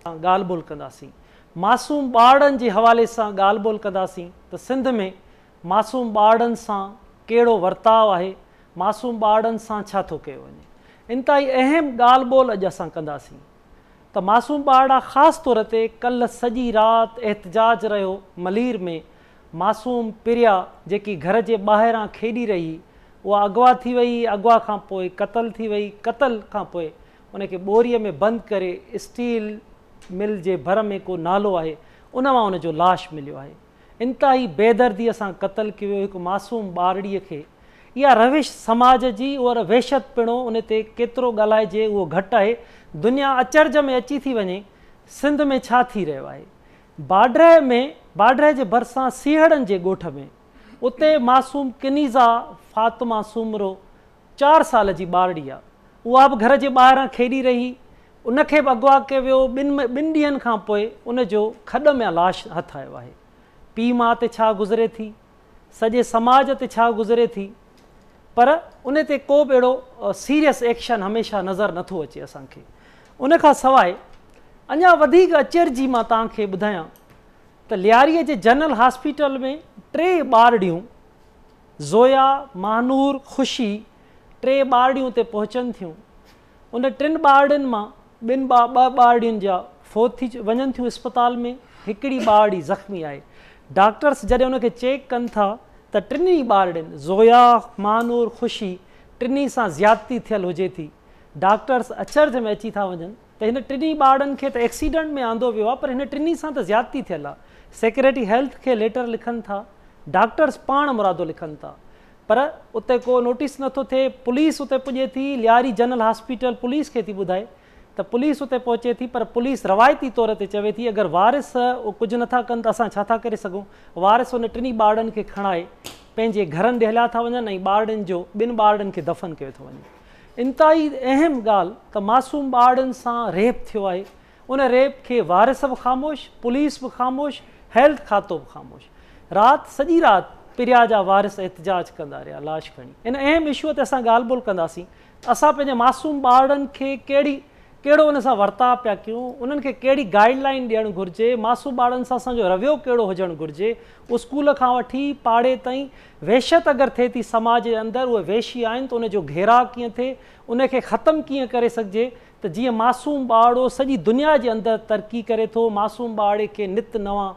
ॻाल्हि ॿोल कंदासीं, मासूम ॿारनि जे हवाले सां ॻाल्हि ॿोल कंदासीं त सिंध में मासूम ॿारनि सां कहिड़ो वर्ताव आहे, मासूम ॿारनि सां छा थो कयो वञे। इंतिहाई अहम ॻाल्हि ॿोल अॼु असां कंदासीं त मासूम ॿार ख़ासि तौर ते कल्ह सॼी राति एहतजाज रहियो मलीर में। मासूम प्रिया जेकी घर जे ॿाहिरां खेॾी रही, उहा अगवा थी वई, अगवा खां पोइ क़तल थी वई, क़तल खां पोइ उनखे ॿोरीअ में बंदि करे स्टील मिल जे भर में को नालो आहे उन मां उनजो लाश मिलियो आहे। इंतिहाई बेदर्दीअ सां क़तल कयो वियो हिकु मासूम ॿारड़ीअ खे। इहा रविश समाज जी उहा वहशत पिणो उन ते केतिरो ॻाल्हाइजे उहो घटि आहे। दुनिया अचरज में अची थी वञे सिंध में छा थी रहियो आहे। बाड्रह जे भरिसां सीहड़नि जे ॻोठ में उते मासूम कनीज़ा फ़ातिमा सूमरो 4 साल जी ॿारड़ी आहे, उहा बि घर जे ॿाहिरां खेॾी रही, उनखे बि अगवा कयो वियो। ॿिनि ॾींहंनि खां पोइ उनजो खॾ में लाश हथु आयो आहे। पीउ माउ ते छा गुज़रे थी, सॼे समाज ते छा गुज़रे थी, पर उन ते को बि अहिड़ो सीरियस एक्शन हमेशह नज़र नथो अचे असांखे। उन खां सवाइ अञा वधीक अचरजी मां तव्हांखे ॿुधायां त लियारीअ जे जनरल हॉस्पिटल में 3 ॿारड़ियूं ज़ोया, महानूर, ख़ुशी 3 ॿारड़ियूं उते पहुचनि थियूं। उन 3 ॿारड़ियुनि मां 2 ॿारड़ियुनि जा फ़ौत थी वञनि थियूं अस्पताल में, हिकिड़ी ॿारड़ी ज़ख़्मी आहे। डॉक्टर्स जॾहिं उनखे चेक कनि था त 3 ॿारड़ियुनि ज़ोया, महानूर, ख़ुशी 3 सां ज़्यादती थियल हुजे थी। डॉक्टर्स अचरज में अची था वञनि त हिन 3 ॿारनि खे त एक्सीडेंट में आंदो वियो आहे, पर हिन 3 सां त ज़्यादती थियल आहे। सेक्रेटरी हेल्थ खे लेटर लिखनि था, डॉक्टर्स पाण मुरादो लिखनि था, पर उते को नोटिस नथो थिए। पुलिस उते पुॼे थी, लियारी जनरल हॉस्पिटल पुलिस खे थी ॿुधाए त पुलिस उते पहुचे थी, पर पुलिस रवायती तौर ते चवे थी अगरि वारिस कुझु नथा कनि त असां छा था करे सघूं। वारिस उन 3 ॿारनि खे खणाए पंहिंजे घरनि ॾे हलिया था वञनि ऐं ॿारनि जो 2 ॿारनि खे दफ़न कयो थो वञे। इंतिहाई अहम ॻाल्हि त मासूम ॿारनि सां रेप थियो आहे। उन रेप खे वारिस बि ख़ामोश, पुलिस बि ख़ामोश, हेल्थ खातो बि ख़ामोश। सॼी राति प्रिया जा वारिस एहतजाज कंदा रहिया लाश खणी। इन अहम इशूअ ते असां ॻाल्हि ॿोल कंदासीं। असां पंहिंजे मासूम ॿारनि खे कहिड़ो उन सां वर्ताव पिया कयूं, उन्हनि खे कहिड़ी गाइडलाइन ॾियणु घुरिजे, मासूम ॿारनि सां असांजो रवैयो कहिड़ो हुजणु घुरिजे। स्कूल खां वठी पाड़े ताईं वहशत अगरि थिए थी समाज जे अंदरि, उहे वेशी आहिनि त उनजो घेराव कीअं थिए, उनखे ख़तमु कीअं करे सघिजे त जीअं मासूम ॿारड़ो सॼी दुनिया जे अंदरि तरक़ी करे थो। मासूम ॿारड़े खे नित नवां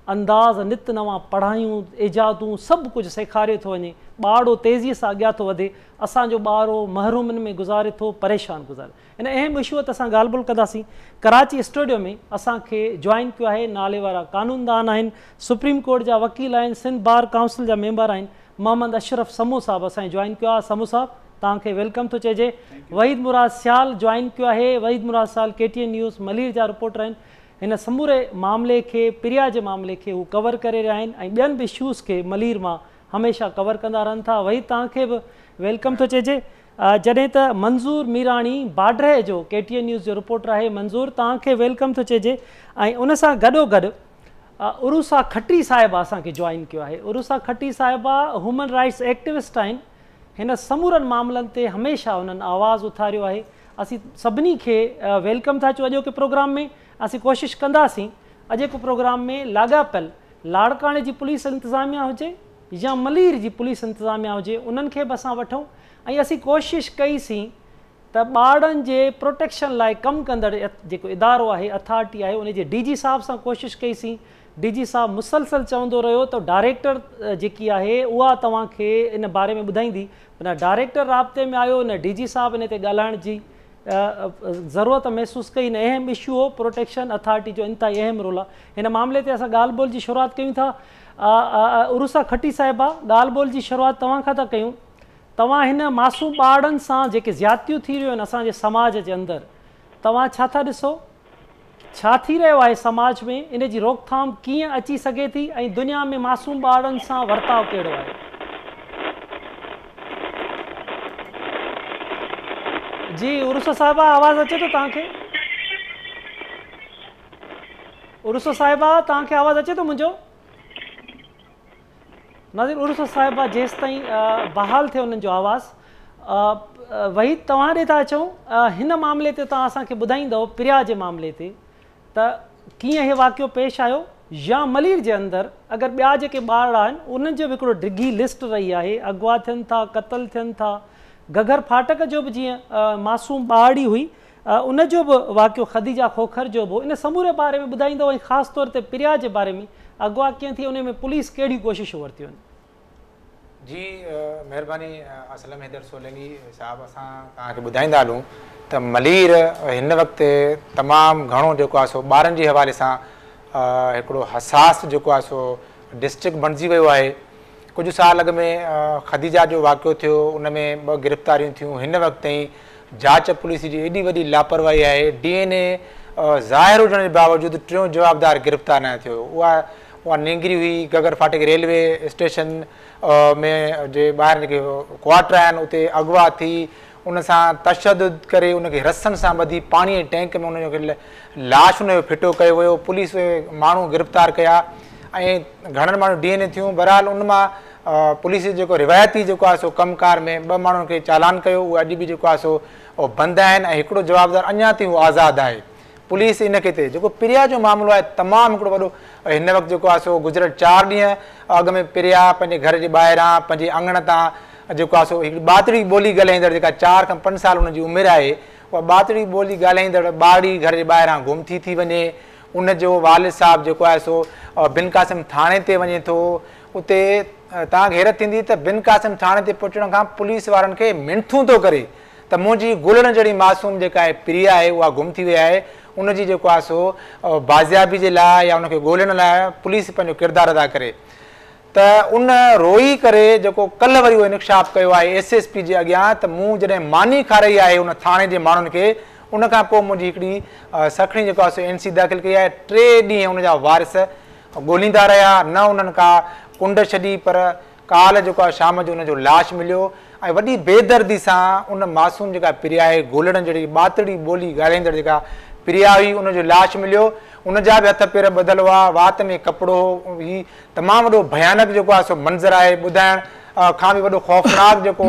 अंदाज़, नित नवां पढ़ायूं, इजादूं सभु कुझु सेखारे थो वञे। ॿारड़ो तेज़ीअ सां अॻियां थो वधे, असांजो ॿारड़ो महरूमनि में गुज़ारे थो, परेशान गुज़ारे। इन अहम इशूअ ते असां ॻाल्हि ॿोल कंदासीं। कराची स्टूडियो में असांखे जॉइन कयो आहे नाले वारा क़ानूनदान आहिनि, सुप्रीम कोर्ट जा वकील आहिनि, सिंध बार काउंसिल जा मेंबर आहिनि। मोहम्मद अशरफ समू साहब असांखे जॉइन कयो आहे। समू साहब तव्हांखे वेलकम थो चइजे। वहीद मुराद सियाल जॉइन कयो आहे। वहीद मुराद सियाल KTN न्यूज़ मलीर जा रिपोर्टर आहिनि। हिन समूरे मामले खे, प्रिया जे मामले खे हू कवर करे रहिया आहिनि ऐं ॿियनि बि इशूज़ खे मलीर मां हमेशह कवर कंदा रहनि था। वही तव्हांखे बि वेलकम थो चइजे। जॾहिं त मंज़ूर मीराणी बाड्रह जो KTN न्यूज़ जो रिपोर्टर आहे। मंज़ूर तव्हांखे वेलकम थो चइजे। ऐं उन सां गॾोगॾु उरुसा खट्री साहिबा असांखे जॉइन कयो आहे। उरुसा खट्री साहिबा ह्यूमन राइट्स एक्टिविस्ट आहिनि। हिन समूरनि मामलनि ते हमेशह उन्हनि आवाज़ उथारियो आहे। असीं सभिनी खे वेलकम था चऊं अॼोके प्रोग्राम में। असीं कोशिशि कंदासीं अॼोके प्रोग्राम में लाॻापियल लाड़काणे जी पुलिस इंतिज़ामिया हुजे या मलीर जी पुलिस इंतिज़ामिया हुजे, उन्हनि खे बि असां वठूं ऐं असीं कोशिशि कईसीं त ॿारनि जे प्रोटेक्शन लाइ कमु कंदड़ जेको इदारो आहे, अथॉरिटी आहे, उन जे DG साहिब सां कोशिशि कईसीं। DG साहिब मुसलसल चवंदो रहियो त डायरेक्टर जेकी आहे उहा तव्हांखे इन बारे में ॿुधाईंदी। न डायरेक्टर राब्ते में आयो, न DG साहिब इन ते ॻाल्हाइण जी ज़रूरत महसूसु कई। न अहम इशू हो प्रोटेक्शन अथॉरिटी जो इंतिहाई अहम रोल आहे। हिन मामले ते असां ॻाल्हि ॿोल जी शुरूआति कयूं था। उरुसा खट्री साहिबा, ॻाल्हि ॿोल जी शुरूआति तव्हां खां था कयूं। तव्हां हिन मासूम ॿारनि सां जेके ज़्यादतियूं थी रहियूं आहिनि असांजे समाज जे अंदरि, तव्हां छा था ॾिसो, छा थी रहियो आहे समाज में, इन जी रोकथाम कीअं अची सघे थी ऐं दुनिया में मासूम ॿारनि सां वर्ताव कहिड़ो आहे? जी उरुसा साहिबा आवाज़ अचे थो तव्हांखे? उरुसा साहिबा तव्हांखे आवाज़ अचे थो मुंहिंजो? नाज़रीन उरुसा साहिबा जेसि ताईं बहाल थिए उन्हनि जो आवाज़। वही तव्हां ॾे था अचूं। हिन मामले ते तव्हां असांखे ॿुधाईंदव, प्रिया जे मामले ते त कीअं इहो वाक़ियो पेश आयो या मलीर जे अंदरि अगरि ॿिया जेके ॿार आहिनि उन्हनि जो बि हिकिड़ो डिघी लिस्ट रही आहे, अगवा थियनि था, क़तल थियनि था। घगर फाटक जो बि जीअं मासूम ॿारड़ी हुई उनजो बि वाक़ियो ख़दीजा खोखर जो बि इन समूरे बारे में ॿुधाईंदो, ऐं ख़ासि तौर ते प्रिया जे बारे में अगवा कीअं थी, उन में पुलिस कहिड़ी कोशिशूं वरितियूं आहिनि? जी महिरबानी असलम हैदर सोलंकी साहब, असां तव्हांखे ॿुधाईंदा हलूं त मलीर हिन वक़्तु तमामु घणो जेको आहे सो ॿारनि जे हवाले सां हिकिड़ो हसास जेको आहे सो डिस्ट्रिक्ट बणिजी वियो आहे। कुझु साल अॻु में ख़दीजा जो वाक़ियो थियो, उन में 2 गिरफ़्तारियूं थियूं। हिन वक़्तु ताईं जांच पुलिस जी एॾी वॾी लापरवाही आहे, DNA ज़ाहिर हुजण जे बावजूदि 3 जवाबदार गिरफ़्तार न थियो। उहा निंगरी हुई घगर फाटक रेलवे स्टेशन में जे ॿाहिरि जेके क्वार्टर आहिनि उते अगवा थी, उन सां तशदुद करे उनखे रसनि सां ॿधी पाणीअ जे टैंक में उनजो लाश उनजो फिटो कयो वियो। पुलिस माण्हू गिरफ़्तार कया ऐं घणनि माण्हू DNA थियूं। बहरहाल उन मां पुलिस जेको रिवायती जेको आहे सो कमकार में 2 माण्हुनि खे चालान कयो, उहे अॼु बि जेको आहे सो बंदि आहिनि ऐं हिकिड़ो जवाबदार अञा ताईं उहो आज़ादु आहे। पुलिस इनखे ते जेको प्रिया जो मामिलो आहे तमामु हिकिड़ो वॾो, हिन वक़्तु जेको आहे सो गुज़िरियल 4 ॾींहं अॻु में प्रिया पंहिंजे घर जे ॿाहिरां पंहिंजे अंगण तां जेको आहे सो हिकिड़ी ॿातड़ी ॿोली ॻाल्हाईंदड़ जेका 4 खां 5 साल हुनजी उमिरि आहे, उहा ॿातड़ी ॿोली ॻाल्हाईंदड़ ॿारड़ी घर जे ॿाहिरां गुम थी वञे। उनजो वालिद साहब जेको आहे सो बिन क़ासिम थाणे ते वञे थो। उते तव्हांखे हैरत थींदी त बिन क़ासिम थाणे ते पहुचण खां पुलिस वारनि खे मिंथूं थो करे त मुंहिंजी गुलण जहिड़ी मासूम जेका आहे प्रिया आहे उहा गुम थी वई आहे। उनजी जेको आहे सो बाज़ियाबी जे लाइ या उनखे ॻोल्हण लाइ पुलिस पंहिंजो किरदारु अदा करे। त उन रोई करे जेको कल्ह वरी उहो इनकशाफ़ कयो आहे SSP जे अॻियां त मूं जॾहिं मानी खाराई आहे उन थाणे जे माण्हुनि खे, उनखां पोइ मुंहिंजी हिकिड़ी सखणी जेको आहे सो NC दाख़िल कई आहे। 3 ॾींहं उनजा वारिस ॻोल्हींदा रहिया, न उन्हनि का कुंड छॾी, पर काल्ह जेको आहे शाम जो उनजो लाश मिलियो ऐं वॾी बेदर्दी सां उन मासूम जेका प्रिया आहे, ॻोल्हण जहिड़ी ॿातड़ी ॿोली ॻाल्हाईंदड़ जेका प्रिया हुई, उनजो लाश मिलियो। उनजा बि हथ पेर ॿधल हुआ, वात में कपिड़ो ही तमामु वॾो भयानक जेको आहे सो मंज़र आहे, ॿुधाइण खां बि वॾो ख़ौफ़नाक जेको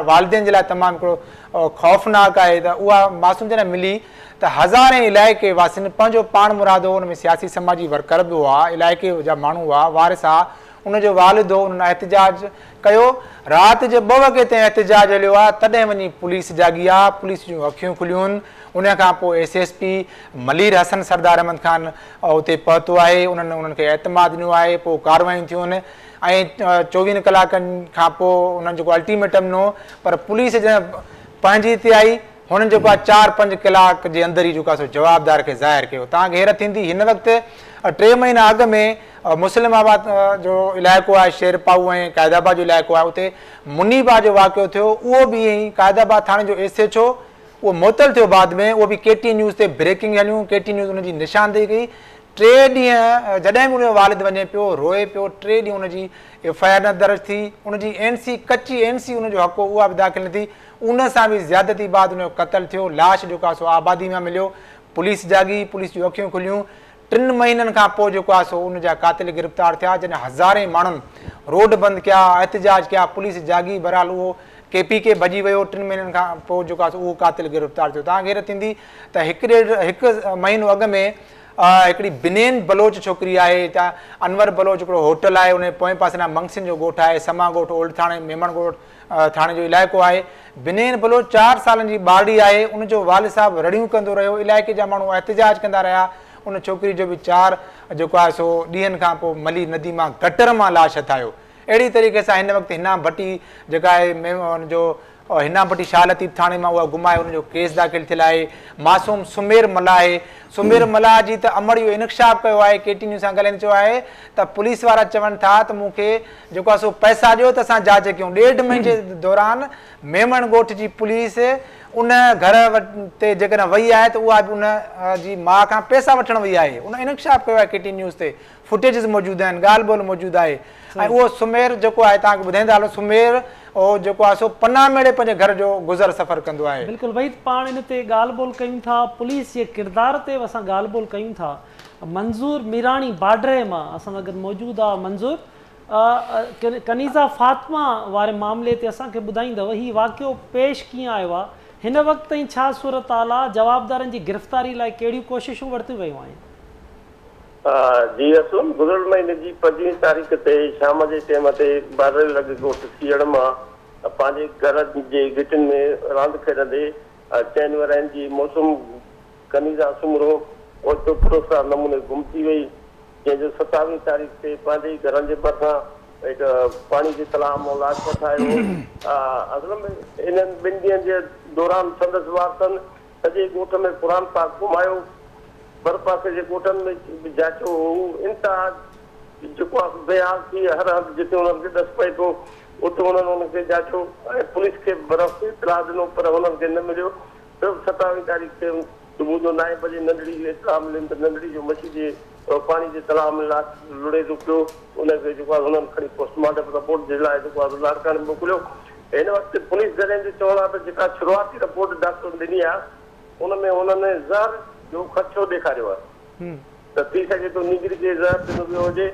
वालिदेन जे लाइ तमामु हिकिड़ो ख़ौफ़नाक आहे। त उहा मासूम जॾहिं मिली त हज़ारे इलाइक़े वासियुनि पंहिंजो पाण मुरादो, हुन में सियासी समाजी वर्कर बि हुआ, इलाइक़े जा माण्हू हुआ, वारिस हुआ, उनजो वालिद हो, उन्हनि एहतिजाज कयो। राति जे 2 वॻे ताईं एहतिजाज हलियो आहे, तॾहिं वञी पुलिस जागी आहे, पुलिस जूं अखियूं खुलियूं आहिनि। उन खां पोइ SSP मलीर हसन सरदार अहमद ख़ान उते पहुतो आहे, उन्हनि खे एतमाद ॾिनो आहे, पोइ कार्रवायूं थियूं आहिनि ऐं 24 कलाकनि खां पोइ उन्हनि जेको अल्टीमेटम ॾिनो, पर पुलिस जॾहिं पंहिंजी हिते आई, हुननि जेको आहे 4-5 कलाक जे अंदरि ई जेको आहे सो जवाबदार खे ज़ाहिर कयो। तव्हांखे हैरत थींदी, हिन वक़्तु 3 महीना अॻु में मुस्लिमाबाद जो इलाइक़ो आहे, शेरपाऊ ऐं क़ाइदाबाद जो इलाइक़ो आहे, उते मुनीबा जो वाक़ियो थियो। उहो बि ईअं ई क़ाइदाबाद थाणे जो SHO उहो मुअतल थियो बाद में, उहो बि KT न्यूज़ ते ब्रेकिंग हलियूं, KT न्यूज़ उनजी निशानदेही कई। 3 ॾींहं जॾहिं बि उनजो वालिद वञे पियो, रोए पियो, 3 ॾींहं उनजी FIR न दर्ज थी, उनजी NC कची NC उनजो हक़ उहा बि दाख़िल न थी। उन सां बि ज़्यादती बाद उनजो क़तल थियो, लाश जेको आहे सो आबादी में मिलियो। पुलिस जागी, पुलिस जूं अखियूं खुलियूं। 3 महीननि खां पोइ जेको आहे सो उनजा कातिल गिरफ़्तार थिया, जॾहिं हज़ारे माण्हुनि रोड बंदि कया, एहतिजाज कया, पुलिस जागी। बहरहाल उहो KPK भॼी वियो। 3 महीननि खां पोइ जेको आहे सो उहो कातिल गिरफ़्तार थियो। तव्हांखे हैरत थींदी त 1 महीनो अॻु में हिकिड़ी बिनेन बलोच छोकिरी आहे, हितां अनवर बलोच हिकिड़ो होटल आहे, उन पोएं पासे खां मंगसिन जो ॻोठु आहे, समा ॻोठु, ओल्ड थाणे, मेमण ॻोठु थाणे जो इलाइक़ो आहे। बिनेन बलोच 4 सालनि जी ॿारड़ी आहे, उनजो वालिद साहब रड़ियूं कंदो रहियो, इलाइक़े जा माण्हू एहतिजाज कंदा रहिया। उन छोकिरी जो बि 4 जेको आहे सो ॾींहंनि खां पोइ मली नदी मां गटर मां लाश हथायो। अहिड़ी तरीक़े सां हिन वक़्तु हिना भट्टी जेका आहे हुनजो हिना भट्टी शाह लतीफ़ थाणे मां उहा गुमाए, उनजो केस दाख़िल थियल आहे। मासूम सुमेर मल्हा आहे, सुमेर मल्हा जी त अमर इहो इनकशाफ़ कयो आहे, KT न्यूज़ सां ॻाल्हाईंदे चयो आहे त पुलिस वारा चवनि था त मूंखे जेको आहे सो पैसा ॾियो त असां जांच कयूं। 1.5 महीने जे दौरान मेमण ॻोठ जी पुलिस उन घर ते जेकॾहिं वई आहे त उहा बि उन जी माउ खां पैसा वठणु वई आहे। उन इनकशाफ़ कयो आहे KT न्यूज़ ते, फुटेजिस मौजूदु आहिनि, ॻाल्हि ॿोल मौजूदु आहे। ऐं उहो सुमेर जेको आहे तव्हांखे ॿुधाईंदा हलो, सुमेर उहो जेको आहे सो पना मेड़े पंहिंजे घर जो गुज़र सफ़र कंदो आहे। बिल्कुलु भई, पाण इन ते ॻाल्हि ॿोल कयूं था, पुलिस जे किरदार ते असां ॻाल्हि ॿोल कयूं था। मंज़ूर मीराणी बाड्रे मां असां सां गॾु मौजूदु आहे। मंज़ूर, कनीज़ा फातिमा वारे मामले ते असांखे ॿुधाईंदव, हीउ वाक़ियो पेश कीअं आयो आहे? हिन वक़्त ताईं छा सूरत हाल आहे? जवाबदारनि जी गिरफ़्तारी लाइ कहिड़ियूं कोशिशूं वरितियूं वयूं आहिनि? जी असुल गुज़िरियल महीने जी 25 तारीख़ ते शाम जे टाइम ते 12 लॻे ॻोठ सीअड़ मां पंहिंजे घर जे गिटिन में रांदि खेॾंदे चइनि वरनि जी मौसम कनीज़ा सुमरो ओचितो पुरस्कार नमूने गुम थी वई, जंहिंजो 27 तारीख़ ते पंहिंजे घरनि जे भरिसां हिकु पाणी जे तलाउ मां लाशपत आयो। असल में इन्हनि 2 ॾींहंनि जे दौरान संदसि वारसनि सॼे ॻोठ में क़ुर पाक घुमायो, बर पासे जे ॻोठनि में जाचो, इंतिहा जेको आहे बेहाल थी हर हंधि जिते हुननि खे ॾस पए थो उते हुननि हुनखे जाचो ऐं पुलिस खे बर्फ़ इतलाह ॾिनो, पर हुननि खे न मिलियो। सिर्फ़ु 27 तारीख़ ते सुबुह जो 9 बजे नंढड़ी इतलाह मिली त नंढड़ी जो मच्छी जे पाणी जे तलाउ में लाश लुड़े थो पियो। उनखे जेको आहे हुननि खणी पोस्टमार्टम रिपोर्ट जे लाइ जेको आहे लाड़काणे मोकिलियो। हिन वक़्तु पुलिस जॾहिं जो चवणु आहे त जेका शुरूआती रिपोर्ट डॉक्टर ॾिनी आहे उनमें हुननि ज़हर जो ख़दशो ॾेखारियो आहे त थी सघे थो निगरी खे ज़हर ॾिनो वियो हुजे।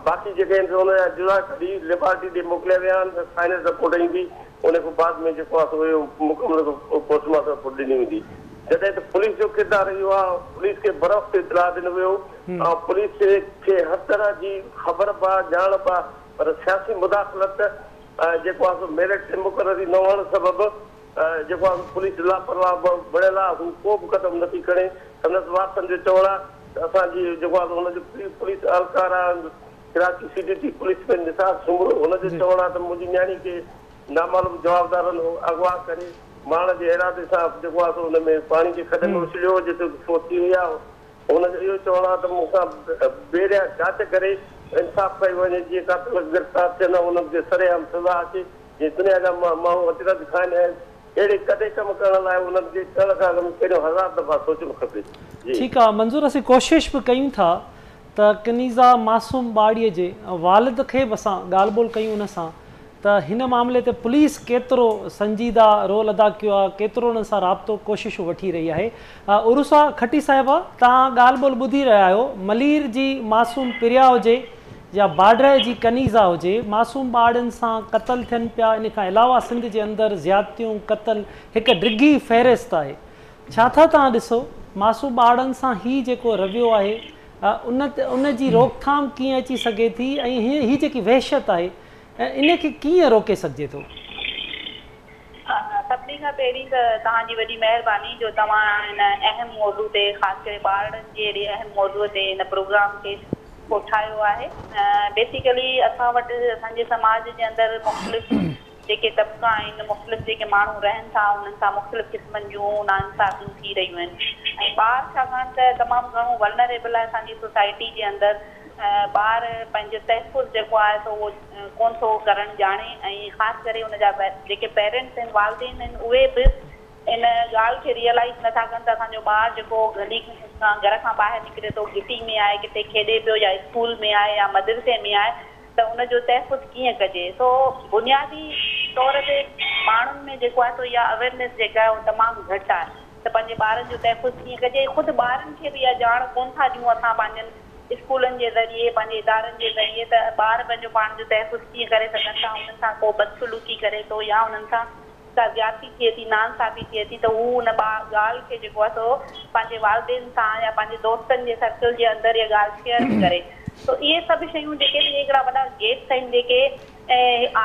बाक़ी जेके आहिनि हुनजा जुड़ा कढी लेबोरेटरी ॾे मोकिलिया विया आहिनि, फाइनल रिपोर्ट ईंदी, उनखां बाद में जेको आहे सो मुकमल पोस्टमार्टम रिपोर्ट ॾिनी वेंदी। जॾहिं त पुलिस जो किरदारु इहो आहे, पुलिस खे बर्फ़ ते इतलाह ॾिनो वियो ऐं पुलिस खे हर तरह जी ख़बर बि ॼाण बि, पर सियासी मुदाख़लत जेको आहे सो मेरिट ते मुक़ररी न हुअण सबबि जेको आहे पुलिस लापरवाह बणियल आहे, हू को बि क़दम नथी खणे। संदसि वारसनि जो चवणु आहे त असांजी जेको आहे हुनजो पुलिस अहलकार आहे कराची CDT पुलिस में निसार सुमरो, हुनजो चवणु आहे त मुंहिंजी न्याणी खे नामालूम जवाबदारनि अगवा करे माण्हू जे इरादे सां जेको आहे हुन में पाणी जे खॾे में उछलियो जिते फोत थी वई आहे। हुनजो इहो चवणु आहे त मूंखां बेरिया जांच करे इंसाफ़ कई वञे, जीअं कातिल गिरफ़्तार थियनि, हुननि खे सरेआम सज़ा अचे, जीअं दुनिया जा माण्हू अचरज खाईंदा आहिनि। अहिड़े कॾहिं कम करण लाइ उन्हनि खे करण खां पहिरियों 1000 दफ़ा सोचणु खपे। ठीकु आहे मंज़ूर, असीं कोशिशि बि कयूं था त कनीज़ा मासूम ॿाड़ीअ जे वालिद खे बि असां ॻाल्हि ॿोल कयूं उन सां त हिन मामले ते पुलिस केतिरो संजीदा रोल अदा कयो आहे, केतिरो उन्हनि सां राब्तो कोशिशूं वठी रही आहे। उरुसा खटी साहिबा, तव्हां ॻाल्हि ॿोल ॿुधी रहिया आहियो। मलीर जी मासूम पिरिया हुजे या बाड्रे जी कनीज़ा हुजे, मासूम ॿारनि सां क़तल थियनि पिया। इन खां अलावा सिंध जे अंदरि ज़्यादतियूं, क़तल हिकु डिघी फ़हिरिस्त आहे। छा था तव्हां ॾिसो मासूम ॿारनि सां ही जेको रवियो आहे उन जी रोकथाम कीअं अची सघे थी, ऐं ही जेकी वहशत आहे इनखे कीअं रोके सघिजे थो? सभिनी खां पहिरीं त तव्हांजी वॾी महिरबानी जो तव्हां हिन अहम मौज़ू ते, ख़ासि करे ॿारनि जे अहिड़े अहम मौज़ूअ ते हिन प्रोग्राम खे उठायो आहे। बेसिकली असां वटि असांजे समाज जे अंदरि मुख़्तलिफ़ जेके तबिका आहिनि, मुख़्तलिफ़ जेके माण्हू रहनि था, उन्हनि सां मुख़्तलिफ़ क़िस्मनि जूं नाइंसाफ़ियूं थी रहियूं आहिनि। ऐं ॿार छाकाणि त तमामु घणो वल्नरेबल आहे असांजी सोसाइटी जे अंदरि। ॿार पंहिंजो तहफ़ुज़ जेको आहे सो उहो कोन थो करणु ॼाणे, ऐं ख़ासि करे हुनजा जेके पेरेंट्स आहिनि, वालिदेन आहिनि, उहे बि इन ॻाल्हि खे रियलाइज़ नथा कनि त असांजो ॿारु जेको गली घर खां ॿाहिरि निकिरे थो, घिटी में आहे, किथे खेॾे पियो, या स्कूल में आहे या मदरसे में आहे, त उनजो तहफ़ुज़ कीअं कजे। सो बुनियादी तौर ते माण्हुनि में जेको आहे सो इहा अवेयरनेस जेका आहे उहा तमामु घटि आहे त पंहिंजे ॿारनि जो तहफ़ुज़ कीअं कजे। ख़ुदि ॿारनि खे बि इहा ॼाण कोन था ॾियूं असां पंहिंजनि स्कूलनि जे ज़रिए, पंहिंजे इदारनि जे ज़रिए, त ॿार पंहिंजो पाण जो तहफ़ुज़ कीअं करे सघनि था। हुननि सां को बदसलूकी करे थो या हुननि सां का ज़्यादती थिए थी, नाइंसाफ़ी थिए थी, त हू हुन ॻाल्हि खे जेको आहे सो पंहिंजे वालिदेन सां या पंहिंजे दोस्तनि जे सर्कल जे अंदरि इहा ॻाल्हि शेयर करे। तो इहे सभु शयूं जेके हिकिड़ा वॾा गेप्स आहिनि जेके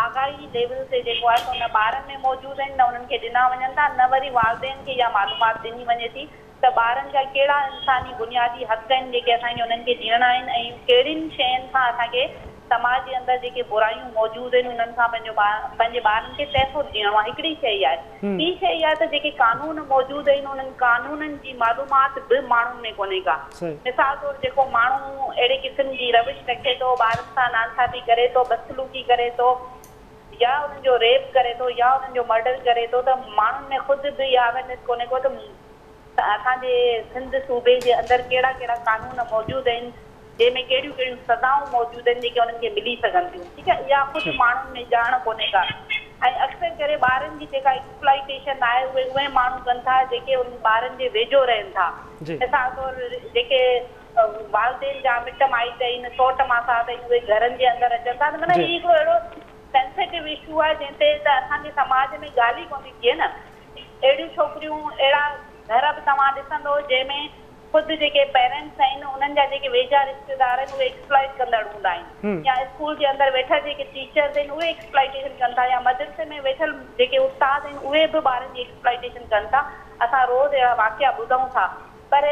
आगाही लेवल ते जेको आहे सो हुन ॿारनि में मौजूदु आहिनि, न उन्हनि खे ॾिना वञनि था, न वरी वालिदेन खे इहा मालूमात ॾिनी वञे थी त ॿारनि जा कहिड़ा इंसानी बुनियादी हक़ आहिनि जेके असांखे उन्हनि खे ॾियणा आहिनि, ऐं कहिड़ियुनि शयुनि सां असांखे समाज जे अंदरि जेके बुरायूं मौजूदु आहिनि उन्हनि खां पंहिंजे ॿारनि खे तहफ़ुज़ ॾियणो आहे। हिकिड़ी शइ आहे। ॿी शइ इहा त जेके कानून मौजूदु आहिनि उन्हनि कानूननि जी मालूमात बि माण्हुनि में कोन्हे का। मिसाल तौरु जेको माण्हू अहिड़े क़िस्म जी रविश रखे थो, ॿारनि सां नाइंसाफ़ी करे थो, बदसलूकी करे थो, या उन्हनि जो रेप करे थो, या उन्हनि जो मर्डर करे थो, त माण्हुनि में ख़ुदि बि इहा अवेयरनेस कोन्हे को त असांजे सिंध सूबे जे अंदरि कहिड़ा कहिड़ा कानून मौजूदु आहिनि, जंहिंमें कहिड़ियूं कहिड़ियूं सज़ाऊं मौजूदु आहिनि जेके उन्हनि खे मिली सघनि थियूं। ठीकु आहे, इहा ख़ुदि माण्हुनि में ॼाण कोन्हे का। ऐं अक्सर करे ॿारनि जी जेका एक्सप्लॉइटेशन आहे उहे माण्हू कनि था जेके उन ॿारनि जे वेझो रहनि था। मिसाल तौरु जेके वालिदेन जा मिट माइट आहिनि, सौट मासात आहिनि, उहे घरनि जे अंदरि अचनि था। त माना हिकिड़ो अहिड़ो सेंसिटिव इशू आहे जंहिं ते त असांजे समाज में ॻाल्हि ई कोन थी थिए न। अहिड़ियूं छोकिरियूं अहिड़ा घर बि तव्हां ॾिसंदो जंहिंमें ख़ुदि जेके पेरेंट्स आहिनि उन्हनि जा जेके वेझा रिश्तेदार आहिनि उहे एक्सप्लॉइट कंदड़ हूंदा आहिनि, या स्कूल जे अंदरि वेठल जेके टीचर्स आहिनि उहे एक्सप्लॉइटेशन कनि था, या मदरसे में वेठल जेके उस्ताद आहिनि उहे बि ॿारनि जी एक्सप्लॉइटेशन कनि था। असां रोज़ अहिड़ा वाक़िया ॿुधूं था, पर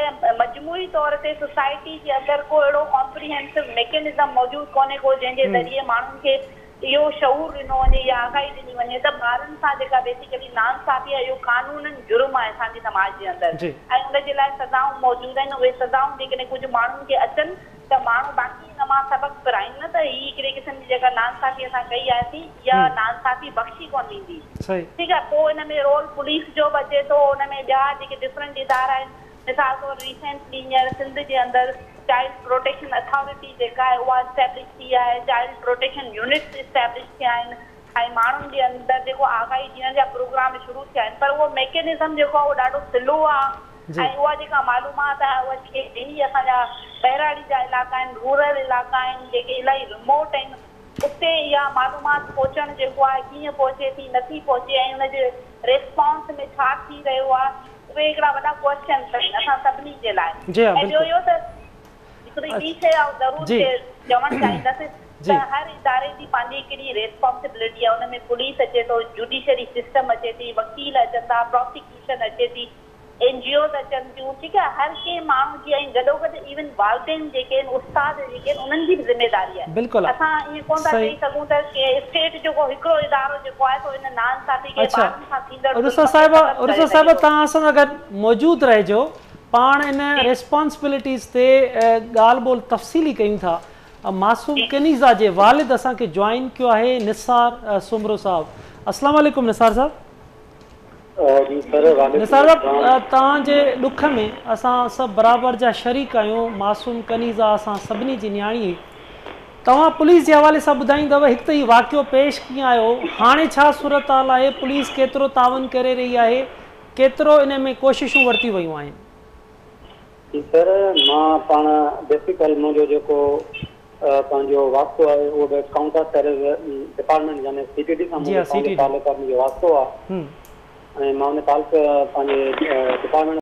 मजमूई तौर ते सोसाइटी जे अंदरि को अहिड़ो कॉम्प्रिहेंसिव मैकेनिज़म मौजूदु कोन्हे को जंहिंजे ज़रिए माण्हुनि खे इहो शऊर ॾिनो वञे या आगाही ॾिनी वञे त ॿारनि सां जेका बेसिकली नाइंसाफ़ी आहे इहो कानूनन जुर्म आहे असांजे समाज जे अंदरि, ऐं उनजे लाइ सज़ाऊं मौजूदु आहिनि। उहे सज़ाऊं जेकॾहिं कुझु माण्हुनि खे अचनि त माण्हू बाक़ी इन मां सबक़ पिराइनि न त हीअ हिकिड़े क़िस्म जी जेका नाइंसाफ़ी असां कई आहे थी इहा नाइंसाफ़ी बख़्शी कोन ॾींदी। ठीकु आहे, पोइ हिन में रोल पुलिस जो बि अचे थो, हुन में ॿिया जेके डिफरेंट इदारा आहिनि, मिसाल तौरु रिसेंटली हींअर सिंध जे अंदरि चाइल्ड प्रोटेक्शन अथॉरिटी जेका आहे उहा इस्टेब्लिश थी आहे, चाइल्ड प्रोटेक्शन यूनिट्स इस्टेब्लिश थिया आहिनि, ऐं माण्हुनि जे अंदरि जेको आगाही ॾियण जा प्रोग्राम शुरू थिया आहिनि, पर उहो मैकेनिज़म जेको आहे उहो ॾाढो स्लो आहे, ऐं उहा जेका मालूमात आहे उहा जहिड़ी असांजा पहिराड़ी जा इलाइक़ा आहिनि, रूरल इलाइक़ा आहिनि जेके इलाही रिमोट आहिनि, उते इहा मालूमात पहुचणु जेको आहे कीअं पहुचे थी नथी पहुचे, ऐं हुनजे रिस्पॉन्स में छा थी रहियो आहे, उहे हिकिड़ा वॾा क्वेश्चन आहिनि असां सभिनी जे लाइ। ऐं ॿियो इहो त हिकिड़ी ॿी शइ ज़रूरु चवणु चाहींदसि त हर इदारे जी पंहिंजी हिकिड़ी रेस्पॉन्सिबिलिटी आहे, हुन में पुलिस अचे थो, जुडिशरी सिस्टम अचे थी, वकील अचनि था, प्रोसिक्यूशन अचे थी, NGOs अचनि थियूं, ठीकु आहे, हर कंहिं माण्हू जी ऐं गॾोगॾु इवन वालदेन जेके आहिनि, उस्ताद जेके आहिनि, उन्हनि जी बि ज़िमेदारी आहे। बिल्कुलु असां ईअं कोन था चई सघूं त स्टेट जो हिकिड़ो इदारो जेको आहे सो हिन नाइंसाफ़ी खे ॿारनि सां थींदड़ उरुसा साहिब तव्हां असां सां गॾु मौजूदु रहिजो, पाण इन रिस्पॉन्सिबिलिटीज़ ते ॻाल्हि ॿोल तफ़सीली कयूं था। मासूम कनीज़ा जे वालिद असांखे जॉइन कयो आहे निसार सुमरो साहिबु। अस्सलाम वालेकुम निसार साहिबु। निसार साहिबु तव्हांजे ॾुख में असां सभु बराबरि जा शरीक आहियूं, मासूम कनीज़ा असां सभिनी जी न्याणी, तव्हां पुलिस जे हवाले सां ॿुधाईंदव हिकु त हीउ वाक़ियो पेश कीअं आयो, हाणे छा सूरत हाल आहे, पुलिस केतिरो तावन करे रही आहे, केतिरो इन में कोशिशूं वरितियूं वयूं आहिनि? सर मां पाण बेसिकल मुंहिंजो जेको पंहिंजो वास्तो आहे उहो बि काउंटर टेररिज्म डिपार्टमेंट यानी CTD सां मुंहिंजो तालुक़ु मुंहिंजो वास्तो आहे, ऐं मां उन तालुक़ु पंहिंजे डिपार्टमेंट